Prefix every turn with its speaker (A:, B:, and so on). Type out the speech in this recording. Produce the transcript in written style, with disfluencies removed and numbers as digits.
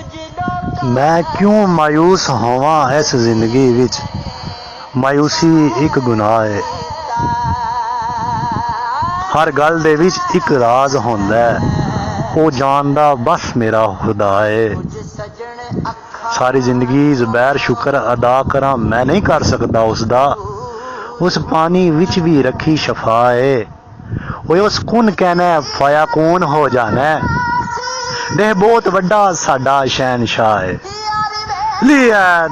A: मैं क्यों मायूस होवां इस जिंदगी विच, मायूसी एक गुनाह है। हर गल दे विच एक राज होंदा है, वो जानदा बस मेरा खुदा है। सारी जिंदगी ज़ुबैर शुक्र अदा करा मैं नहीं कर सकदा उसदा, उस पानी विच भी रखी शफा है। वो उस कुन कहना फाया कौन हो जाना है, देह बहुत वड्डा साडा शहनशाह है। लिया